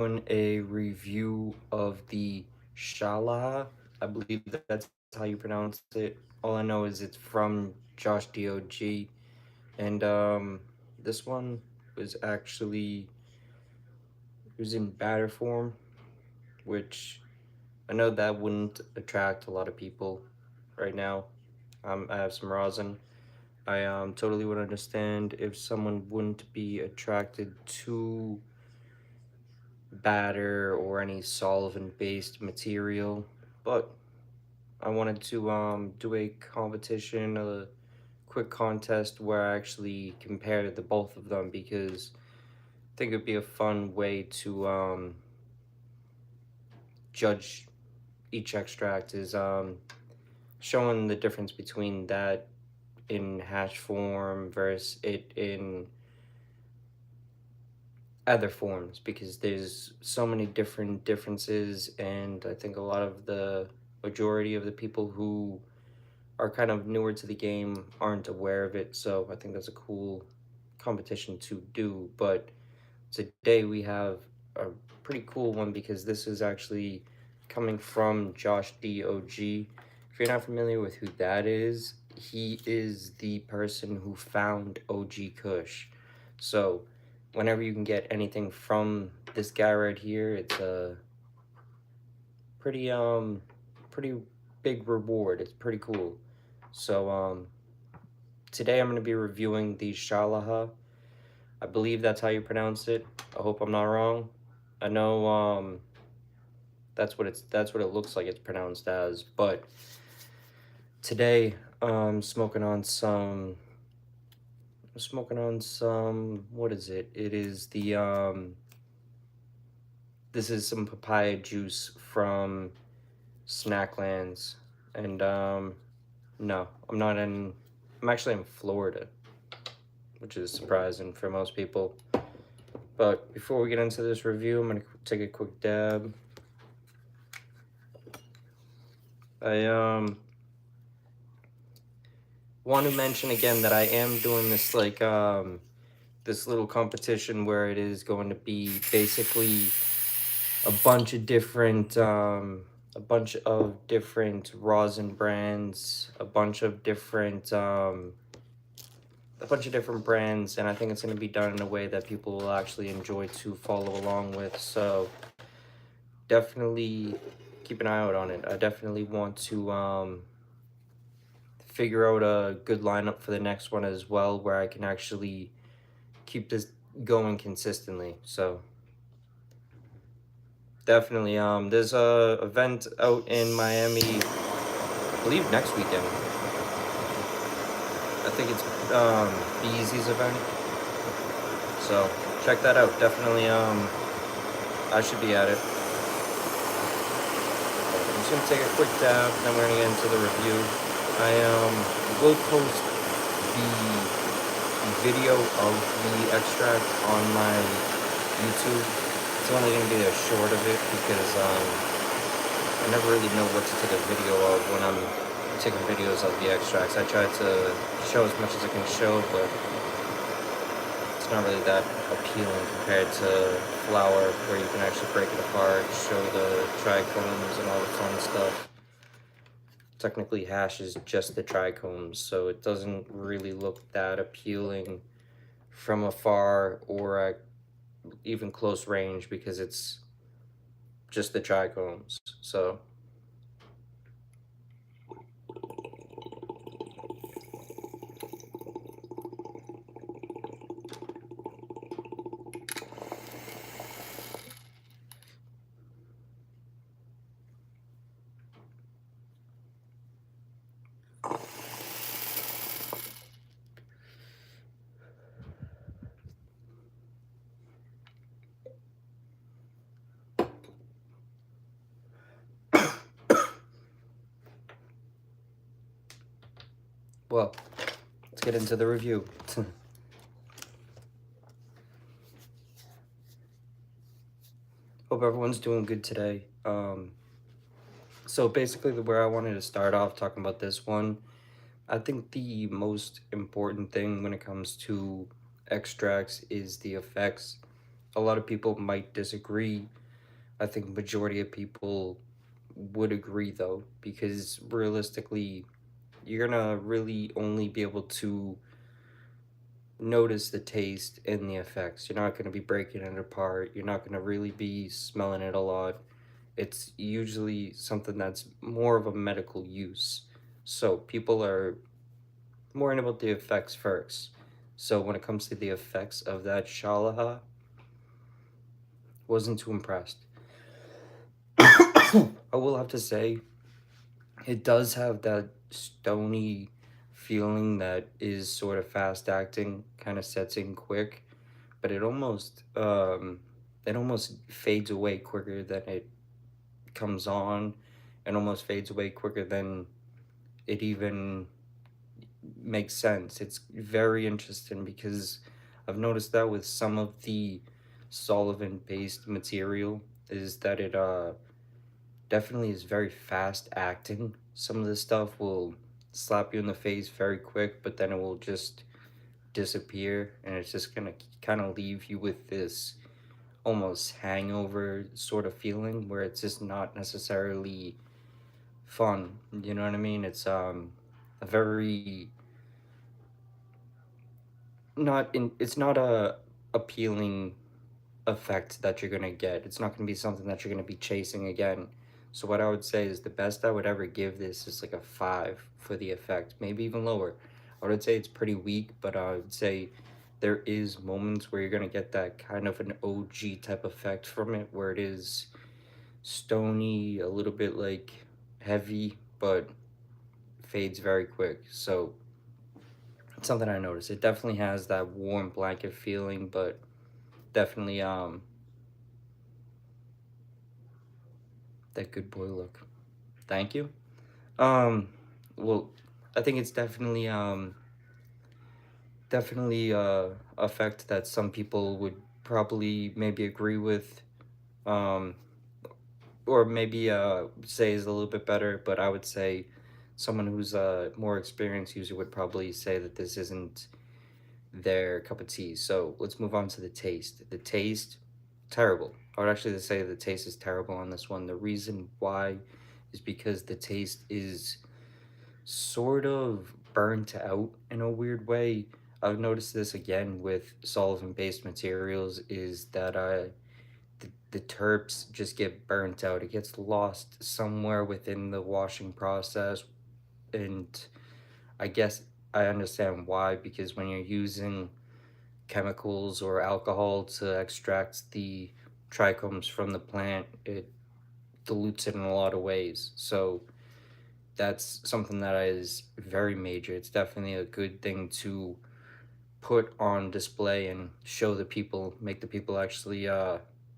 doing a review of the SHALOHA. I believe that's how you pronounce it. All I know is it's from Josh DOG, and this one was actually it was in batter form, which I know that wouldn't attract a lot of people right now. I have some rosin. I totally would understand if someone wouldn't be attracted to batter or any solvent-based material, but I wanted to do a competition, a quick contest where I actually compared the both of them because I think it'd be a fun way to judge each extract is showing the difference between that in hash form versus it in other forms because there's so many different differences, and I think a lot of the majority of the people who are kind of newer to the game aren't aware of it. So I think that's a cool competition to do. But today we have a pretty cool one because this is actually coming from Josh DOG. If you're not familiar with who that is, he is the person who found OG Kush. So whenever you can get anything from this guy right here, it's a pretty pretty big reward. It's pretty cool. So today I'm going to be reviewing the SHALOHA. I believe that's how you pronounce it. I hope I'm not wrong. I know that's what it looks like it's pronounced as, but today I'm smoking on some what is it? It is the this is some papaya juice from Snacklands. And no, I'm actually in Florida, which is surprising for most people. But before we get into this review, I'm gonna take a quick dab. I want to mention again that I am doing this this little competition where it is going to be basically a bunch of different rosin brands, a bunch of different brands, and I think it's going to be done in a way that people will actually enjoy to follow along with. So definitely keep an eye out on it. I definitely want to figure out a good lineup for the next one as well, where I can actually keep this going consistently. So definitely there's a event out in Miami, I believe next weekend. I think it's Beezy's event. So check that out. Definitely I should be at it. I'm just gonna take a quick dab, then we're gonna get into the review. I will post the video of the extract on my YouTube. It's only gonna be a short of it because I never really know what to take a video of when I'm taking videos of the extracts. I try to show as much as I can show, but it's not really that appealing compared to flour, where you can actually break it apart, show the trichomes and all the fun stuff. Technically, hash is just the trichomes, so it doesn't really look that appealing from afar or at even close range because it's just the trichomes. So well, let's get into the review. Hope everyone's doing good today. So basically, where I wanted to start off talking about this one, I think the most important thing when it comes to extracts is the effects. A lot of people might disagree. I think majority of people would agree though, because realistically, you're gonna really only be able to notice the taste and the effects. You're not gonna be breaking it apart. You're not gonna really be smelling it a lot. It's usually something that's more of a medical use. So people are more worried about the effects first. So when it comes to the effects of that Shalaha, wasn't too impressed. I will have to say it does have that stony feeling that is sort of fast acting, kind of sets in quick, but it almost fades away quicker than it comes on, and almost fades away quicker than it even makes sense. It's very interesting because I've noticed that with some of the solvent based material is that it definitely is very fast acting. Some of the stuff will slap you in the face very quick, but then it will just disappear, and it's just gonna kind of leave you with this almost hangover sort of feeling where it's just not necessarily fun. You know what I mean? It's a very not in it's not a appealing effect that you're gonna get. It's not gonna be something that you're gonna be chasing again. So what I would say is the best I would ever give this is like a 5 for the effect, maybe even lower. I would say it's pretty weak, but I would say there is moments where you're gonna get that kind of an OG type effect from it, where it is stony, a little bit like heavy, but fades very quick. So it's something I noticed. It definitely has that warm blanket feeling, but definitely that good boy look. Thank you. Um, well, I think it's definitely a fact that some people would probably maybe agree with, um, or maybe say is a little bit better. But I would say someone who's more experienced user would probably say that this isn't their cup of tea. So let's move on to the taste. The taste, terrible. I would actually say the taste is terrible on this one. The reason why is because the taste is sort of burnt out in a weird way. I've noticed this again with solvent based materials is that the terps just get burnt out. It gets lost somewhere within the washing process. And I guess I understand why, because when you're using chemicals or alcohol to extract the trichomes from the plant, it dilutes it in a lot of ways. So that's something that is very major. It's definitely a good thing to put on display and show the people, make the people actually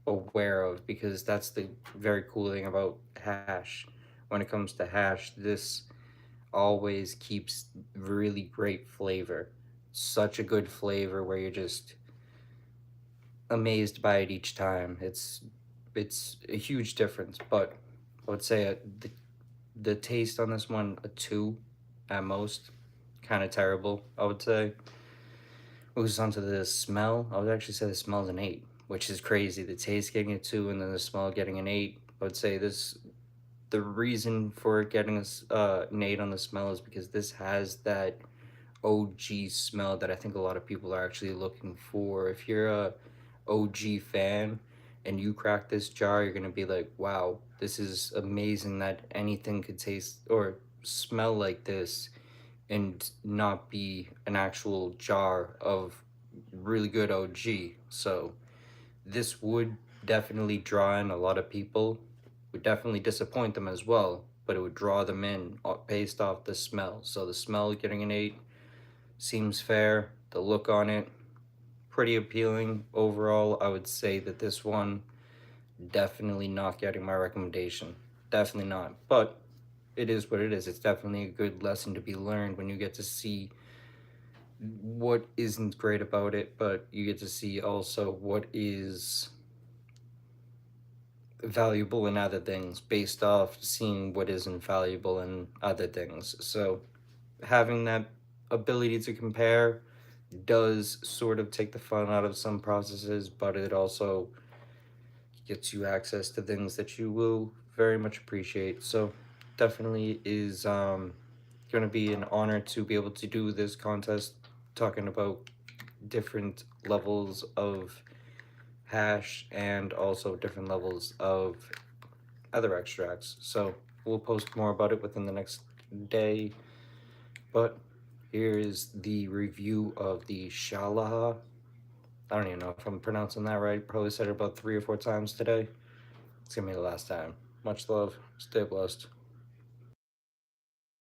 aware of, because that's the very cool thing about hash. When it comes to hash, this always keeps really great flavor. Such a good flavor where you're just amazed by it each time. It's a huge difference, but I would say the taste on this one a 2 at most. Kind of terrible, I would say. Moves on to the smell. I would actually say the smell is an 8, which is crazy. The taste getting a 2 and then the smell getting an 8. I would say this the reason for it getting an 8 on the smell is because this has that OG smell that I think a lot of people are actually looking for. If you're a OG fan and you crack this jar, you're gonna be like, wow, this is amazing that anything could taste or smell like this and not be an actual jar of really good OG. So this would definitely draw in a lot of people, would definitely disappoint them as well, but it would draw them in based off the smell. So the smell getting an 8 seems fair. The look on it, pretty appealing. Overall, I would say that this one definitely not getting my recommendation. Definitely not. But it is what it is. It's definitely a good lesson to be learned when you get to see what isn't great about it, but you get to see also what is valuable in other things based off seeing what isn't valuable in other things. So having that ability to compare does sort of take the fun out of some processes, but it also gets you access to things that you will very much appreciate. So definitely is going to be an honor to be able to do this contest, talking about different levels of hash and also different levels of other extracts. So we'll post more about it within the next day. But here is the review of the SHALOHA. I don't even know if I'm pronouncing that right. Probably said it about 3 or 4 times today. It's gonna be the last time. Much love. Stay blessed.